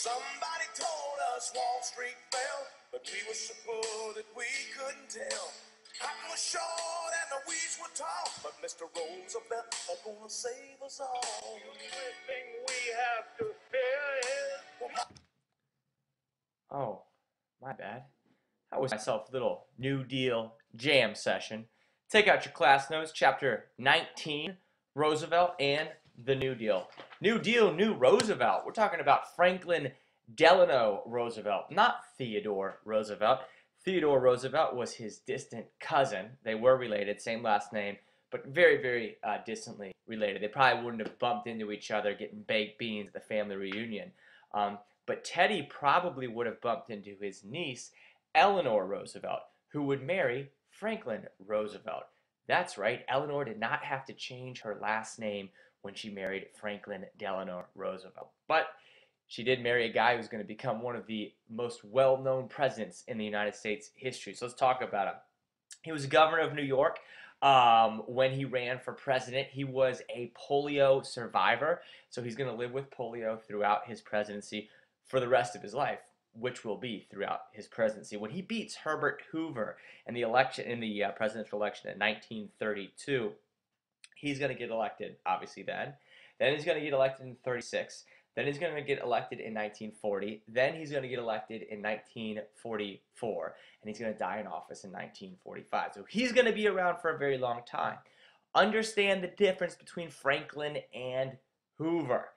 Somebody told us Wall Street fell, but we were so poor that we couldn't tell. Cotton was short and the weeds were tall, but Mr. Roosevelt is gonna save us all. The only thing we have to fear is... Oh, my bad. I was myself a little New Deal jam session. Take out your class notes, chapter 19, Roosevelt and the New Deal. New Deal, new Roosevelt. We're talking about Franklin Delano Roosevelt, not Theodore Roosevelt. Theodore Roosevelt was his distant cousin. They were related, same last name, but very, very distantly related. They probably wouldn't have bumped into each other getting baked beans at the family reunion. But Teddy probably would have bumped into his niece, Eleanor Roosevelt, who would marry Franklin Roosevelt. That's right, Eleanor did not have to change her last name when she married Franklin Delano Roosevelt. But she did marry a guy who's going to become one of the most well-known presidents in the United States history. So let's talk about him. He was governor of New York when he ran for president. He was a polio survivor, so he's going to live with polio throughout his presidency for the rest of his life, which will be throughout his presidency. When he beats Herbert Hoover in the election, in the presidential election in 1932, he's going to get elected, obviously, then. Then he's going to get elected in 36. Then he's going to get elected in 1940. Then he's going to get elected in 1944. And he's going to die in office in 1945. So he's going to be around for a very long time. Understand the difference between Franklin and Hoover.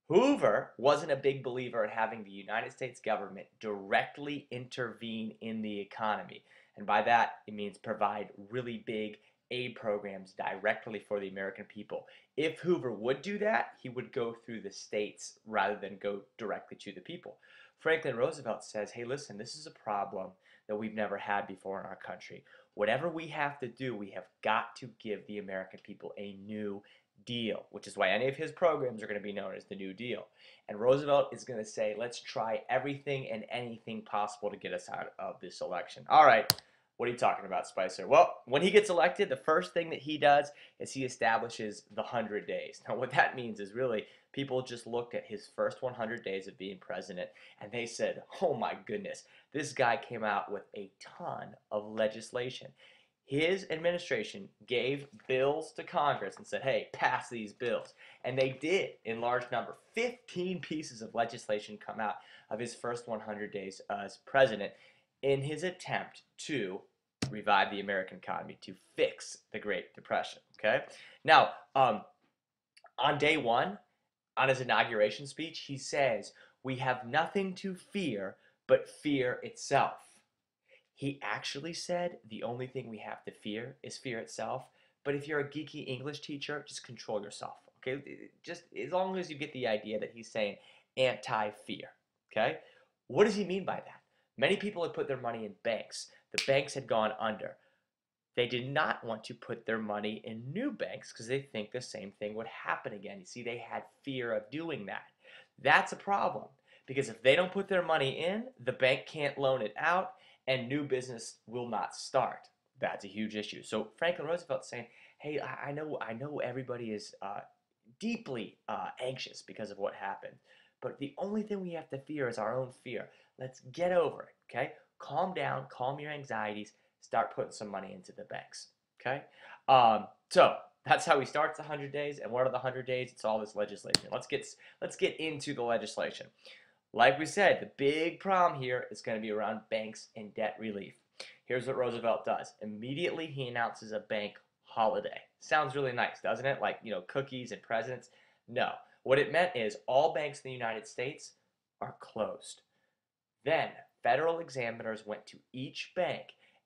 Hoover wasn't a big believer in having the United States government directly intervene in the economy. And by that, it means provide really big aid programs directly for the American people. If Hoover would do that, he would go through the states rather than go directly to the people. Franklin Roosevelt says, hey, listen, this is a problem that we've never had before in our country. Whatever we have to do, we have got to give the American people a new deal, which is why any of his programs are going to be known as the New Deal. And Roosevelt is going to say, let's try everything and anything possible to get us out of this election. All right, what are you talking about, Spicer? Well, when he gets elected, the first thing that he does is he establishes the 100 days. Now, what that means is really people just looked at his first 100 days of being president and they said, oh my goodness, this guy came out with a ton of legislation. His administration gave bills to Congress and said, hey, pass these bills. And they did in large number. 15 pieces of legislation come out of his first 100 days as president in his attempt to revive the American economy, to fix the Great Depression. Okay? Now, on day one, on his inauguration speech, he says, we have nothing to fear but fear itself. He actually said the only thing we have to fear is fear itself. But if you're a geeky English teacher, just control yourself. Okay, just as long as you get the idea that he's saying anti-fear. Okay, what does he mean by that? Many people had put their money in banks. The banks had gone under. They did not want to put their money in new banks because they think the same thing would happen again. You see, they had fear of doing that. That's a problem because if they don't put their money in, the bank can't loan it out, and new business will not start. That's a huge issue. So Franklin Roosevelt's saying, hey, I know everybody is deeply anxious because of what happened, but the only thing we have to fear is our own fear. Let's get over it, okay? Calm down, calm your anxieties, start putting some money into the banks, okay? So that's how he starts the 100 days, and what are the 100 days? It's all this legislation. Let's get into the legislation. Like we said, the big problem here is going to be around banks and debt relief. Here's what Roosevelt does. Immediately, he announces a bank holiday. Sounds really nice, doesn't it? Like, cookies and presents. No. What it meant is all banks in the United States are closed. Then, federal examiners went to each bank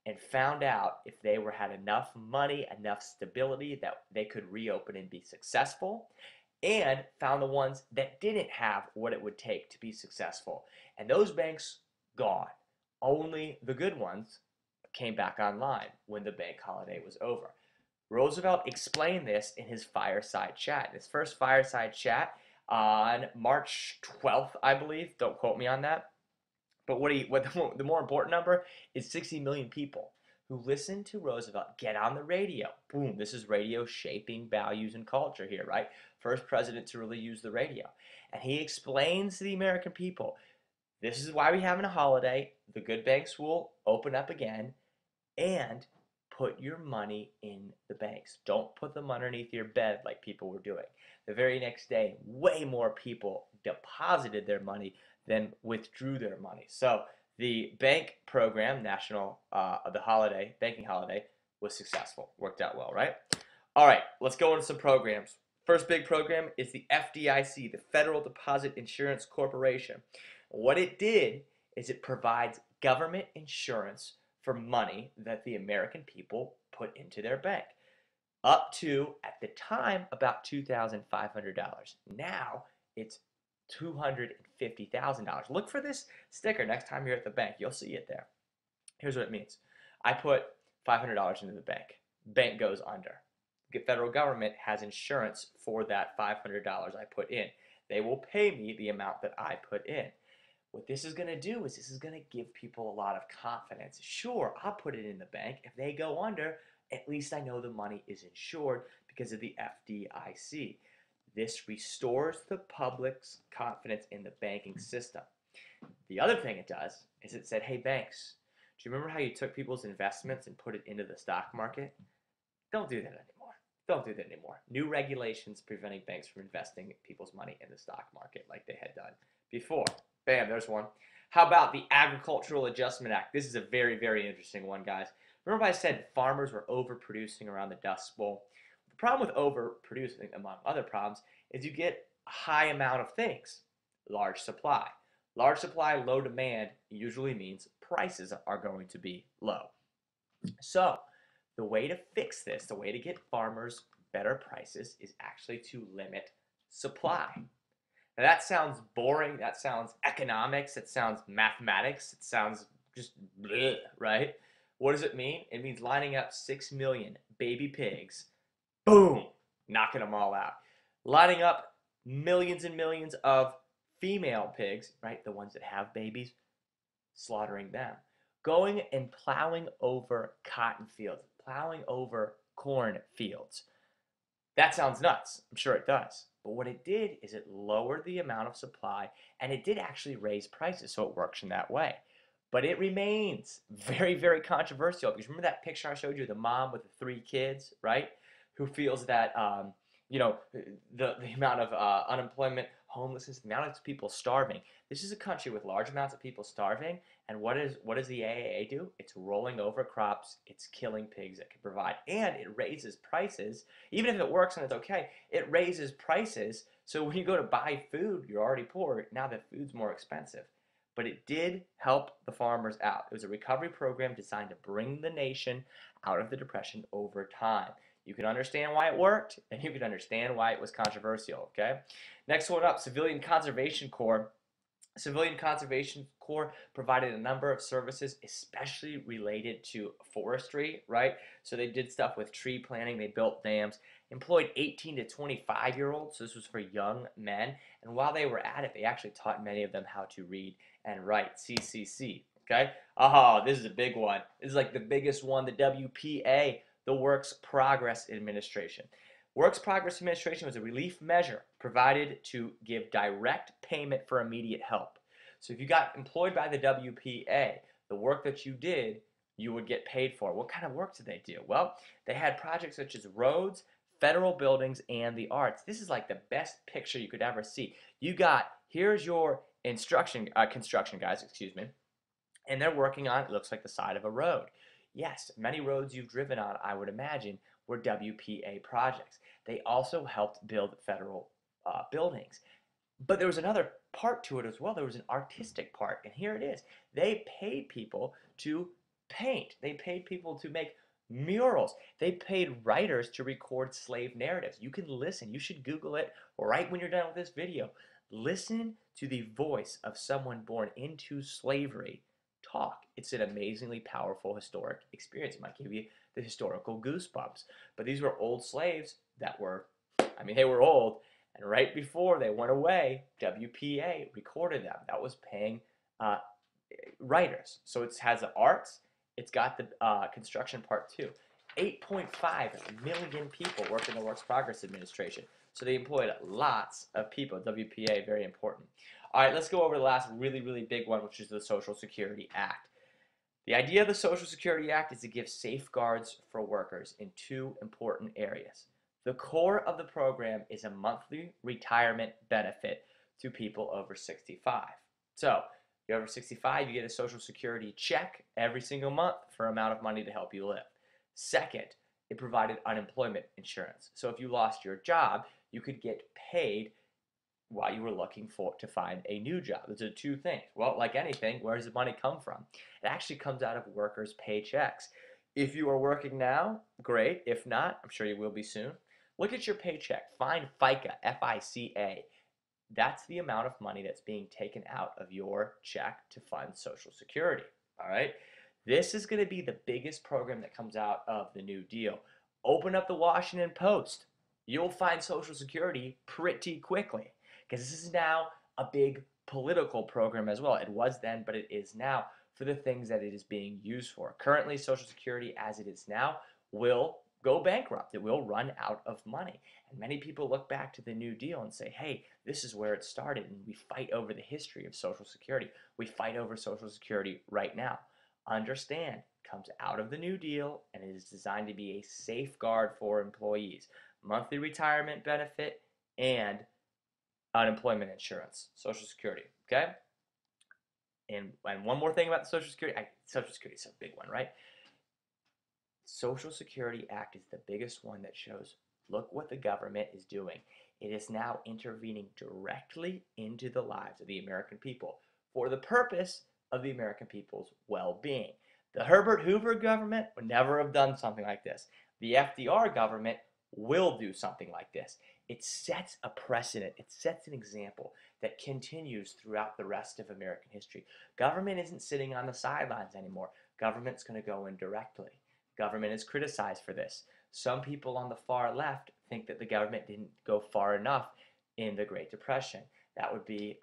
and found out if they had enough money, enough stability that they could reopen and be successful, and found the ones that didn't have what it would take to be successful. And those banks, gone. Only the good ones came back online when the bank holiday was over. Roosevelt explained this in his fireside chat. His first fireside chat on March 12th, I believe. Don't quote me on that. But the more important number is 60 million people. who listened to Roosevelt get on the radio. Boom, this is radio shaping values and culture here, right? First president to really use the radio. And he explains to the American people, this is why we're having a holiday. The good banks will open up again, and put your money in the banks. Don't put them underneath your bed like people were doing. The very next day, way more people deposited their money than withdrew their money. So the bank program, the holiday, banking holiday, was successful. Worked out well, right? All right, let's go into some programs. First big program is the FDIC, the Federal Deposit Insurance Corporation. What it did is it provides government insurance for money that the American people put into their bank. Up to, at the time, about $2,500. Now it's $250,000. Look for this sticker next time you're at the bank. You'll see it there. Here's what it means. I put $500 into the bank. Bank goes under. The federal government has insurance for that $500 I put in. They will pay me the amount that I put in. What this is going to do is this is going to give people a lot of confidence. Sure, I'll put it in the bank. If they go under, at least I know the money is insured because of the FDIC. This restores the public's confidence in the banking system. The other thing it does is it said, hey, banks, do you remember how you took people's investments and put it into the stock market? Don't do that anymore. Don't do that anymore. New regulations preventing banks from investing people's money in the stock market like they had done before. Bam, there's one. How about the Agricultural Adjustment Act? This is a very, very interesting one, guys. Remember I said farmers were overproducing around the Dust Bowl? The problem with overproducing, among other problems, is you get a high amount of things. Large supply. Large supply, low demand usually means prices are going to be low. So, the way to fix this, the way to get farmers better prices is actually to limit supply. Now that sounds boring, that sounds economics, it sounds mathematics, it sounds just bleh, right? What does it mean? It means lining up 6 million baby pigs, boom, knocking them all out. Lining up millions and millions of female pigs, right, the ones that have babies, slaughtering them. Going and plowing over cotton fields, plowing over corn fields. That sounds nuts. I'm sure it does. But what it did is it lowered the amount of supply, and it did actually raise prices, so it works in that way. But it remains very, very controversial, because remember that picture I showed you, the mom with the 3 kids, right? Who feels that, the amount of unemployment, homelessness, the amount of people starving. This is a country with large amounts of people starving, and what does the AAA do? It's rolling over crops, it's killing pigs that can provide, and it raises prices. Even if it works and it's okay, it raises prices, so when you go to buy food, you're already poor, now the food's more expensive. But it did help the farmers out. It was a recovery program designed to bring the nation out of the Depression over time. You can understand why it worked, and you can understand why it was controversial, okay? Next one up, Civilian Conservation Corps. Civilian Conservation Corps provided a number of services, especially related to forestry, right? So they did stuff with tree planting, they built dams, employed 18 to 25-year-olds, so this was for young men, and while they were at it, they actually taught many of them how to read and write, CCC, okay? Oh, this is a big one. This is like the biggest one, the WPA, the Works Progress Administration. Works Progress Administration was a relief measure provided to give direct payment for immediate help. So if you got employed by the WPA, the work that you did, you would get paid for. What kind of work did they do? Well, they had projects such as roads, federal buildings, and the arts. This is like the best picture you could ever see. You got, here's your construction guys, excuse me, and they're working on, it looks like the side of a road. Yes, many roads you've driven on, I would imagine, were WPA projects. They also helped build federal buildings. But there was another part to it as well. There was an artistic part, and here it is. They paid people to paint. They paid people to make murals. They paid writers to record slave narratives. You can listen. You should Google it right when you're done with this video. Listen to the voice of someone born into slavery talk. It's an amazingly powerful historic experience. It might give you the historical goosebumps. But these were old slaves that were, they were old, and right before they went away, WPA recorded them. That was paying writers. So it has the arts, It's got the construction part too. 8.5 million people work in the Works Progress Administration. So they employed lots of people. WPA, very important. All right, let's go over the last really, really big one, which is the Social Security Act. The idea of the Social Security Act is to give safeguards for workers in two important areas. The core of the program is a monthly retirement benefit to people over 65. So, if you're over 65, you get a Social Security check every single month for an amount of money to help you live. Second, it provided unemployment insurance. So if you lost your job, you could get paid while you were looking to find a new job. Those are two things. Well, like anything, where does the money come from? It actually comes out of workers' paychecks. If you are working now, great. If not, I'm sure you will be soon. Look at your paycheck. Find FICA, F-I-C-A. That's the amount of money that's being taken out of your check to fund Social Security. All right? This is going to be the biggest program that comes out of the New Deal. Open up the Washington Post. You'll find Social Security pretty quickly because this is now a big political program as well. It was then, but it is now for the things that it is being used for. Currently, Social Security as it is now will go bankrupt. It will run out of money. And many people look back to the New Deal and say, hey, this is where it started, and we fight over the history of Social Security. We fight over Social Security right now. Understand, it comes out of the New Deal and it is designed to be a safeguard for employees. Monthly retirement benefit and unemployment insurance, Social Security, okay? And one more thing about the Social Security, Social Security is a big one, right? Social Security Act is the biggest one that shows, look what the government is doing. It is now intervening directly into the lives of the American people for the purpose of the American people's well-being. The Herbert Hoover government would never have done something like this. The FDR government will do something like this. It sets a precedent. It sets an example that continues throughout the rest of American history. Government isn't sitting on the sidelines anymore. Government's going to go in directly. Government is criticized for this. Some people on the far left think that the government didn't go far enough in the Great Depression. That would be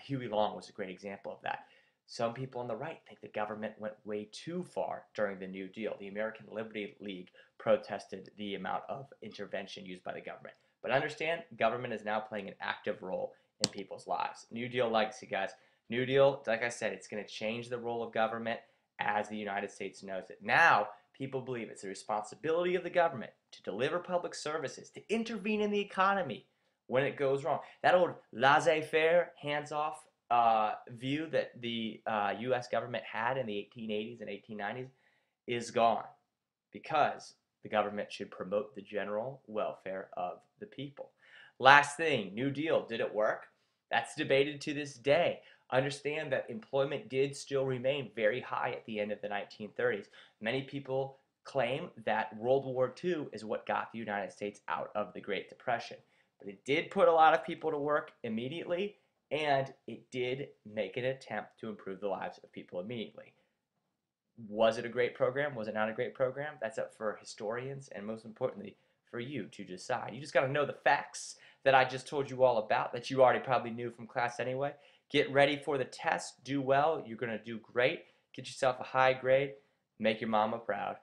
Huey Long was a great example of that. Some people on the right think the government went way too far during the New Deal. The American Liberty League protested the amount of intervention used by the government. But understand, government is now playing an active role in people's lives. New Deal legacy, guys. New Deal, like I said, it's going to change the role of government as the United States knows it. Now, people believe it's the responsibility of the government to deliver public services, to intervene in the economy when it goes wrong. That old laissez-faire, hands-off view that the U.S. government had in the 1880s and 1890s is gone because the government should promote the general welfare of the people. Last thing, New Deal, did it work? That's debated to this day. Understand that employment did still remain very high at the end of the 1930s. Many people claim that World War II is what got the United States out of the Great Depression. But it did put a lot of people to work immediately, and it did make an attempt to improve the lives of people immediately. Was it a great program? Was it not a great program? That's up for historians and, most importantly, for you to decide. You just got to know the facts that I just told you all about that you already probably knew from class anyway. Get ready for the test. Do well. You're going to do great. Get yourself a high grade. Make your mama proud.